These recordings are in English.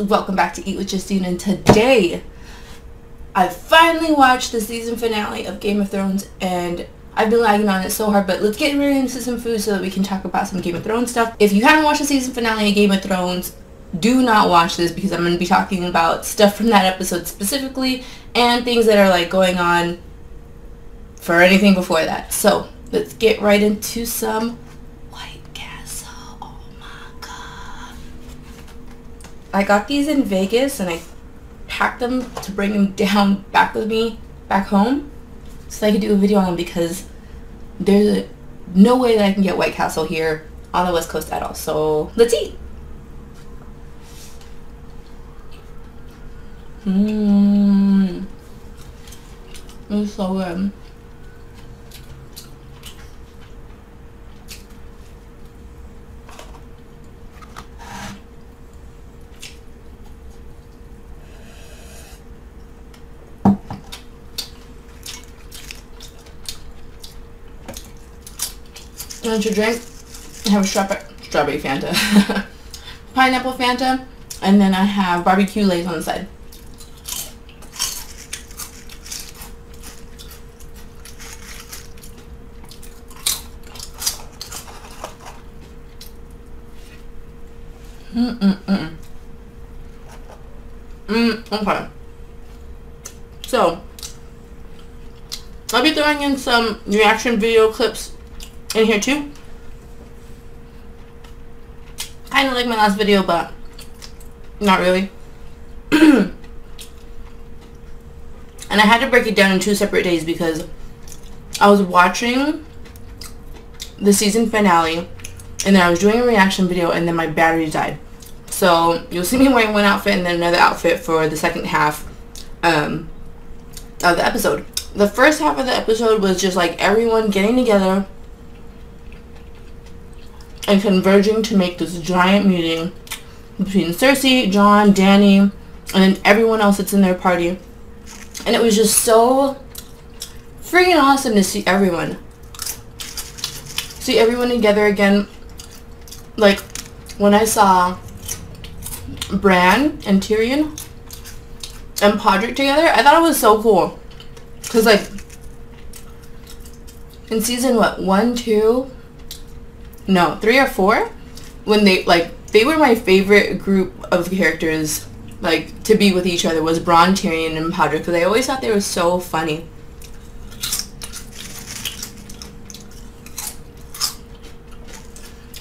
welcome back to Eat with Justine, and today I finally watched the season finale of Game of Thrones, and I've been lagging on it so hard, but let's get right into some food so that we can talk about some Game of Thrones stuff. If you haven't watched the season finale of Game of Thrones, do not watch this because I'm going to be talking about stuff from that episode specifically and things that are like going on for anything before that. So let's get right into some I got these in Vegas and I packed them to bring them down back with me back home so I could do a video on them because there's no way that I can get White Castle here on the West Coast at all. So let's eat. It's so good. And to drink, I have a strawberry Fanta, pineapple Fanta, and then I have barbecue Lay's on the side. Okay. So, I'll be throwing in some reaction video clips in here too. Kind of like my last video, but not really. And I had to break it down in 2 separate days because I was watching the season finale and then I was doing a reaction video and then my battery died. So you'll see me wearing one outfit and then another outfit for the second half of the episode. The first half of the episode was just like everyone getting together and converging to make this giant meeting between Cersei, Jon, Dany, and then everyone else that's in their party. And it was just so freaking awesome to see everyone. See everyone together again. Like, when I saw Bran and Tyrion and Podrick together, I thought it was so cool. Because, like, in season, what, 1, 2... No, 3 or 4, when they were my favorite group of characters, like, to be with each other was Bronn, Tyrion, and Podrick, because I always thought they were so funny.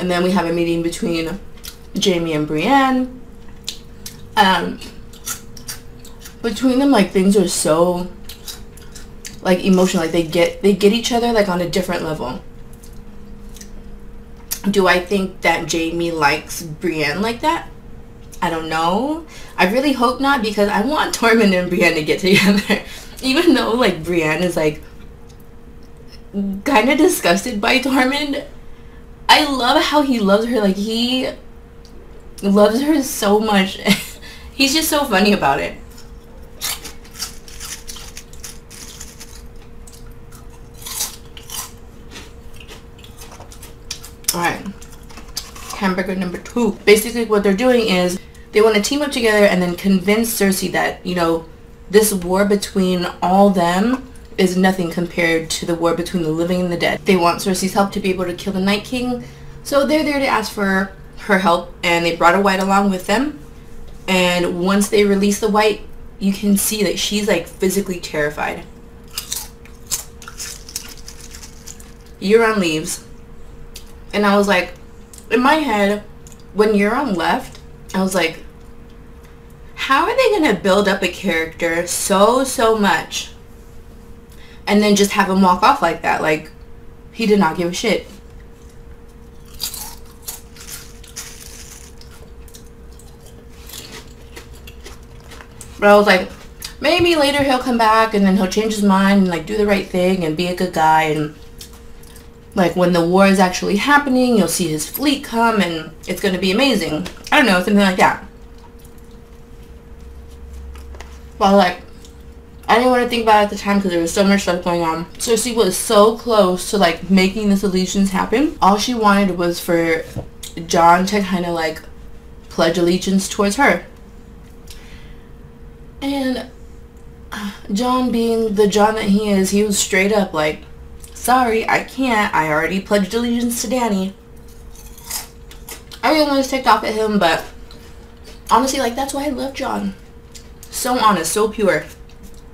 And then we have a meeting between Jaime and Brienne. Between them, like, things are so, like, emotional. Like, they get each other, like, on a different level. Do I think that Jaime likes Brienne like that? I don't know. I really hope not because I want Tormund and Brienne to get together. Even though, like, Brienne is, like, kind of disgusted by Tormund. I love how he loves her. Like, he loves her so much. He's just so funny about it. Alright, hamburger number 2. Basically what they're doing is they want to team up together and then convince Cersei that, you know, this war between all them is nothing compared to the war between the living and the dead. They want Cersei's help to be able to kill the Night King, so they're there to ask for her help, and they brought a White along with them. And once they release the White, you can see that she's, like, physically terrified. Euron leaves. And I was like, in my head, when Euron left, I was like, how are they going to build up a character so much and then just have him walk off like that? Like, he did not give a shit. But I was like, maybe later he'll come back and then he'll change his mind and, like, do the right thing and be a good guy, and like, when the war is actually happening, you'll see his fleet come, and it's going to be amazing. I don't know, something like that. But, like, I didn't want to think about it at the time because there was so much stuff going on. Cersei was so close to, like, making this allegiance happen. All she wanted was for Jon to kind of, like, pledge allegiance towards her. And Jon, being the Jon that he is, he was straight up like, sorry, I can't. I already pledged allegiance to Dany. Everyone was ticked off at him, but honestly, like, that's why I love Jon. So honest, so pure.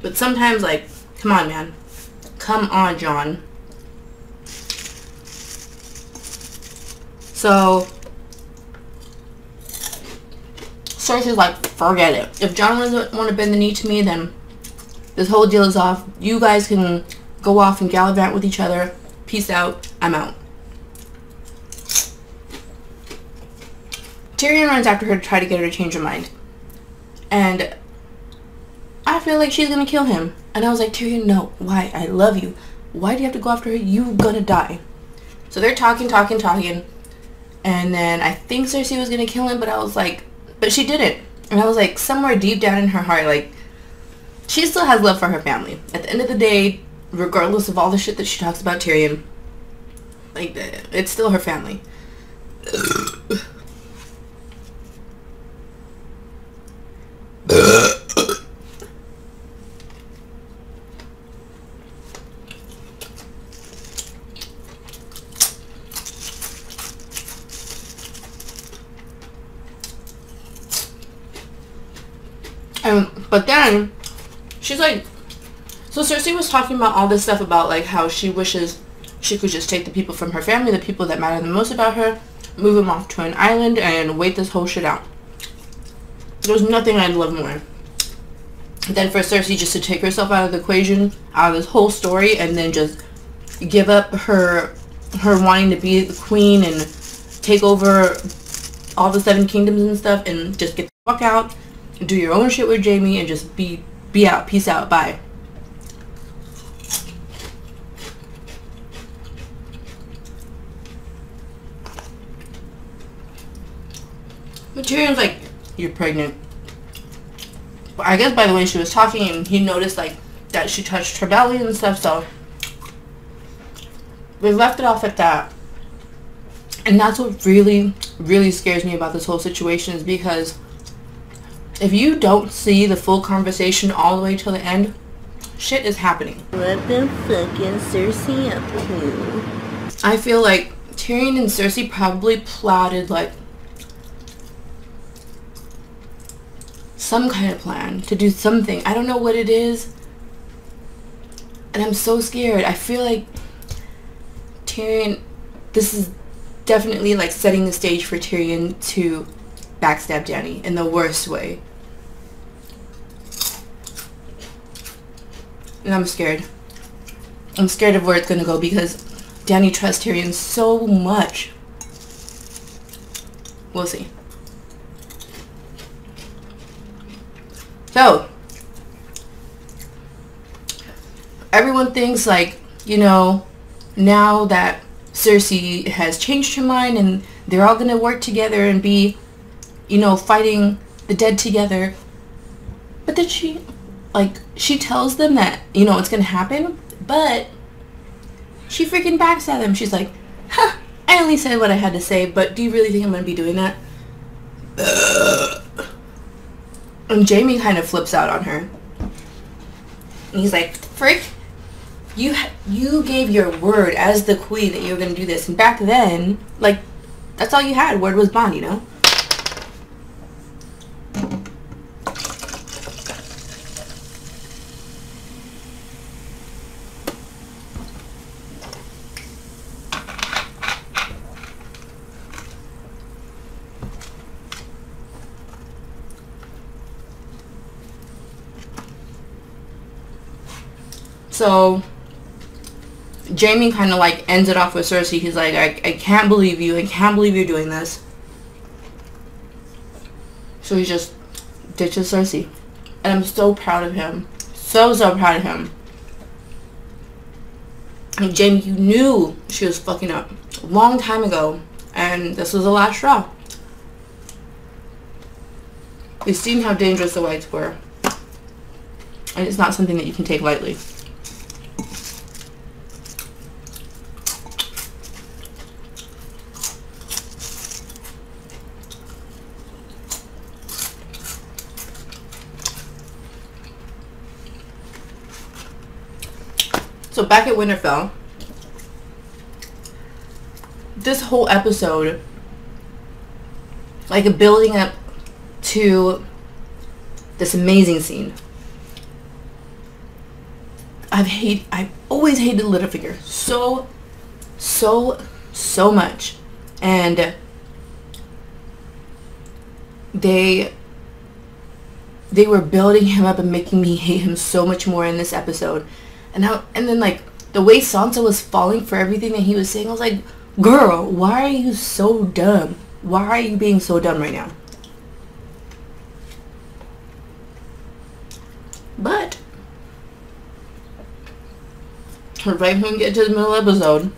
But sometimes, like, come on, man. Come on, Jon. So Cersei's like, forget it. If Jon doesn't want to bend the knee to me, then this whole deal is off. You guys can go off and gallivant with each other. Peace out. I'm out. Tyrion runs after her to try to get her to change her mind. And I feel like she's going to kill him. And I was like, Tyrion, no. Why? I love you. Why do you have to go after her? You're going to die. So they're talking. And then I think Cersei was going to kill him, but I was like, but she didn't. And I was like, somewhere deep down in her heart, like, she still has love for her family. At the end of the day, regardless of all the shit that she talks about Tyrion, like, it's still her family. But then she's like, so Cersei was talking about all this stuff about like how she wishes she could just take the people from her family, the people that matter the most about her, move them off to an island and wait this whole shit out. There's nothing I'd love more than for Cersei just to take herself out of the equation, out of this whole story, and then just give up her wanting to be the queen and take over all the 7 kingdoms and stuff, and just get the fuck out, do your own shit with Jaime, and just be out. Peace out. Bye. But Tyrion's like, you're pregnant. But I guess by the way she was talking, and he noticed like that she touched her belly and stuff, so we left it off at that. And that's what really, really scares me about this whole situation, is because if you don't see the full conversation all the way till the end, shit is happening. What the fucking Cersei up to? I feel like Tyrion and Cersei probably plotted like some kind of plan to do something. I don't know what it is, and I'm so scared. I feel like Tyrion, this is definitely like setting the stage for Tyrion to backstab Dany in the worst way. And I'm scared. I'm scared of where it's gonna go, because Dany trusts Tyrion so much. We'll see. So, everyone thinks like, you know, now that Cersei has changed her mind and they're all gonna work together and be, you know, fighting the dead together. But then she tells them that, you know, it's gonna happen, but she freaking backs at them. She's like, huh, I only said what I had to say, but do you really think I'm gonna be doing that? And Jaime kind of flips out on her. And he's like, frick, you gave your word as the queen that you were gonna do this, and back then, like, that's all you had. Word was bond, you know? So Jaime kind of like ends it off with Cersei. He's like, I can't believe you. I can't believe you're doing this. So he just ditches Cersei. And I'm so proud of him. So proud of him. And Jaime, you knew she was fucking up a long time ago. And this was the last straw. We've seen how dangerous the Whites were. And it's not something that you can take lightly. So back at Winterfell, this whole episode, like building up to this amazing scene. I've always hated Littlefinger so much, and they were building him up and making me hate him so much more in this episode. And then like the way Sansa was falling for everything that he was saying, I was like, girl, why are you so dumb? Why are you being so dumb right now? But right when we get to the middle episode,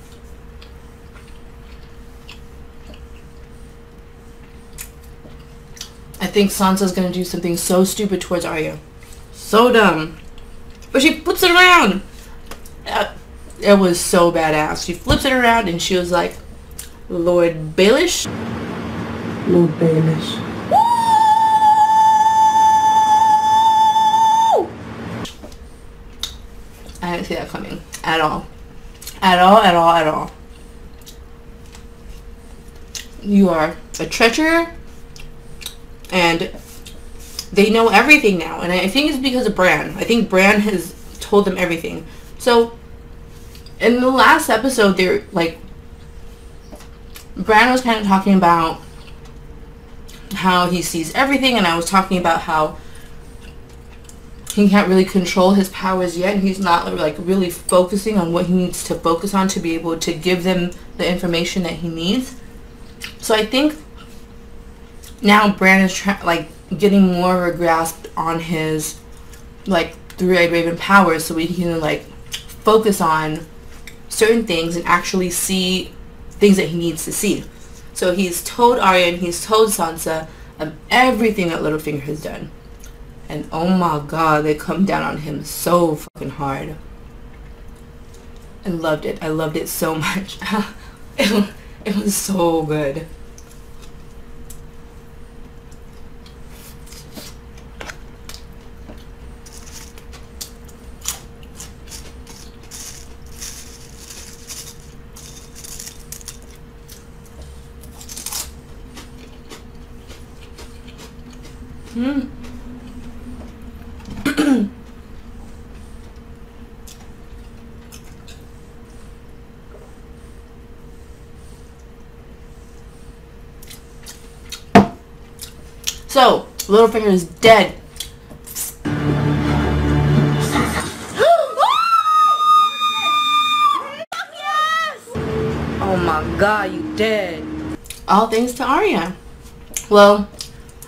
I think Sansa's gonna do something so stupid towards Arya. So dumb. But she flips it around. It was so badass. She flips it around and she was like, Lord Baelish. Lord Baelish. I didn't see that coming. At all. At all, at all, at all. You are a treacher. And they know everything now. And I think it's because of Bran. I think Bran has told them everything. So, in the last episode, they're like, Bran was kind of talking about how he sees everything. And I was talking about how he can't really control his powers yet. And he's not like really focusing on what he needs to focus on to be able to give them the information that he needs. So I think now Bran is getting more of a grasp on his like three-eyed raven powers, so we can like focus on certain things and actually see things that he needs to see. So he's told Arya and he's told Sansa of everything that Littlefinger has done. And oh my god, they come down on him so fucking hard. I loved it. I loved it so much. It was so good. So, Littlefinger is dead. Oh my god, you dead. All thanks to Arya. Well,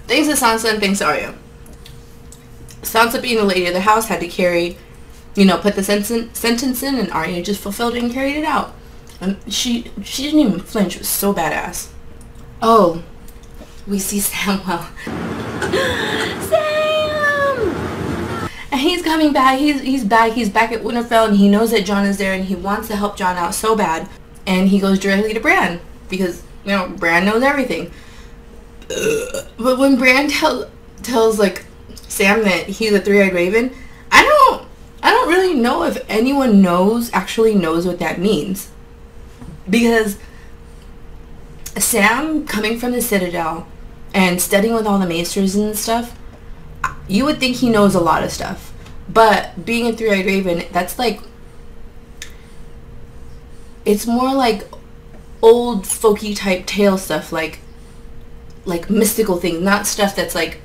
thanks to Sansa and thanks to Arya. Sansa, being the lady of the house, had to carry, put the sentence in, and Arya just fulfilled it and carried it out. And she didn't even flinch. It was so badass. Oh, we see Samwell. Sam! And he's coming back. He's back. He's back at Winterfell, and he knows that Jon is there, and he wants to help Jon out so bad. And he goes directly to Bran because Bran knows everything. But when Bran tells like Sam that he's a three-eyed raven, I don't really know if anyone actually knows what that means, because Sam, coming from the Citadel and studying with all the maesters and stuff, you would think he knows a lot of stuff. But being a three-eyed raven, that's like, it's more like old folky type tale stuff, like mystical things, not stuff that's like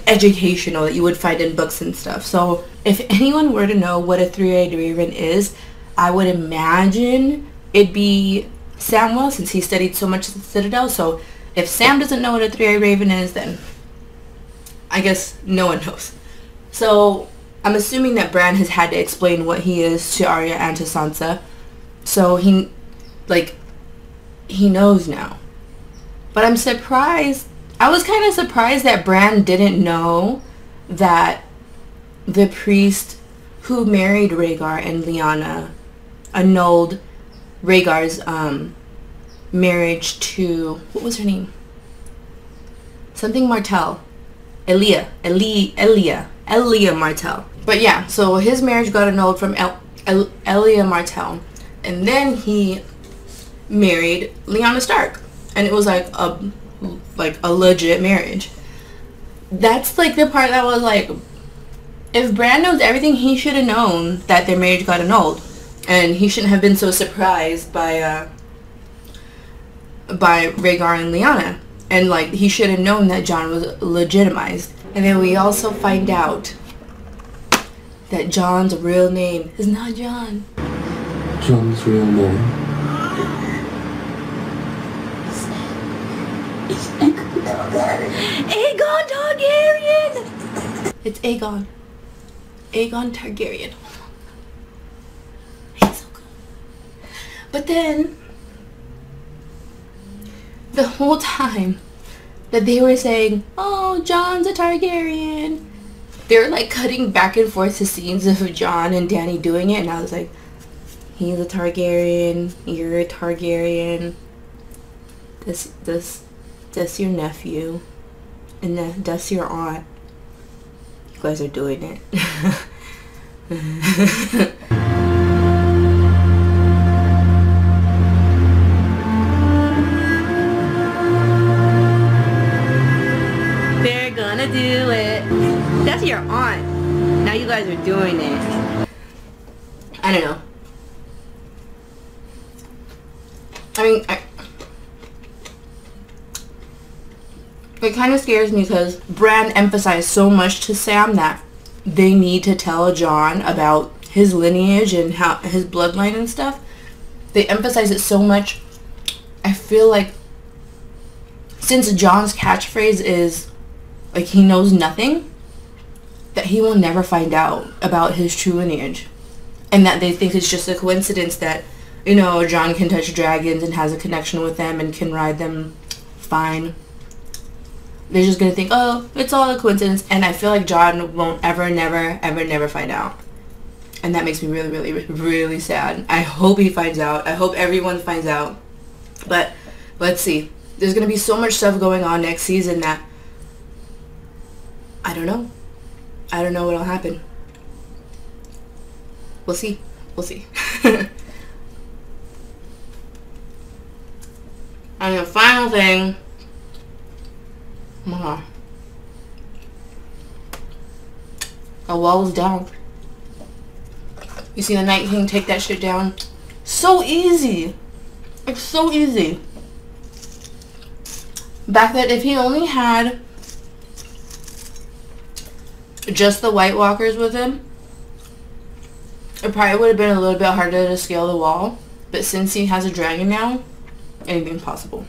educational that you would find in books and stuff. So if anyone were to know what a three-eyed raven is, I would imagine it'd be Samwell, since he studied so much at the Citadel. So if Sam doesn't know what a three-eyed raven is, then I guess no one knows. So I'm assuming that Bran has had to explain what he is to Arya and to Sansa. So he knows now. But I'm surprised. I was kind of surprised that Bran didn't know that the priest who married Rhaegar and Lyanna annulled Rhaegar's marriage to, what was her name? Something Martell. Elia Martell. But yeah, so his marriage got annulled from Elia Martell, and then he married Lyanna Stark, and it was like a legit marriage. That's like the part that was like, if Bran knows everything, he should have known that their marriage got annulled, and he shouldn't have been so surprised by Rhaegar and Lyanna, and like he should have known that Jon was legitimized. And then we also find out that Jon's real name is not Jon. Jon's real name is Aegon Targaryen! It's Aegon. Aegon Targaryen. He's so good. But then, the whole time that they were saying, oh, Jon's a Targaryen, they were like cutting back and forth to scenes of Jon and Dany doing it, and I was like, he's a Targaryen, you're a Targaryen, that's your nephew, and that's your aunt. You guys are doing it. They're gonna do it. That's your aunt. Now you guys are doing it. I don't know. I mean, it kind of scares me because Bran emphasized so much to Sam that they need to tell Jon about his lineage and how his bloodline and stuff. They emphasize it so much. I feel like since Jon's catchphrase is like he knows nothing, that he will never find out about his true lineage, and that they think it's just a coincidence that, you know, Jon can touch dragons and has a connection with them and can ride them fine. They're just gonna think, oh, it's all a coincidence, and I feel like Jon won't never find out, and that makes me really sad. I hope he finds out. I hope everyone finds out, but let's see. There's gonna be so much stuff going on next season that I don't know what'll happen. We'll see. And the final thing, a wall is down. You see the Night King take that shit down? So easy. It's so easy. Back then, if he only had just the White Walkers with him, it probably would have been a little bit harder to scale the wall. But since he has a dragon now, anything's possible.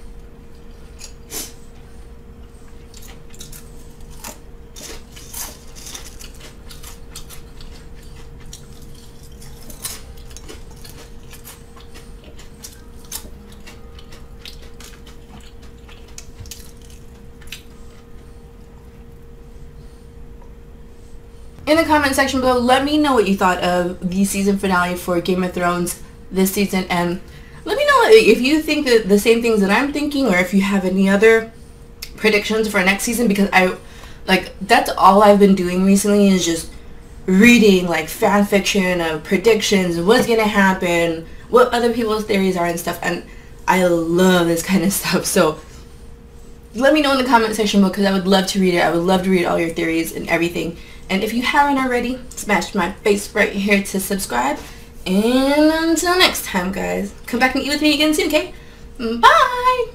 In the comment section below, let me know what you thought of the season finale for Game of Thrones this season, and let me know if you think that the same things that I'm thinking, or if you have any other predictions for next season, because that's all I've been doing recently is just reading like fan fiction of predictions, what's gonna happen, what other people's theories are and stuff, and I love this kind of stuff. So let me know in the comment section below, because I would love to read it. I would love to read all your theories and everything. And if you haven't already, smash my face right here to subscribe. And until next time, guys, come back and eat with me again soon, okay? Bye!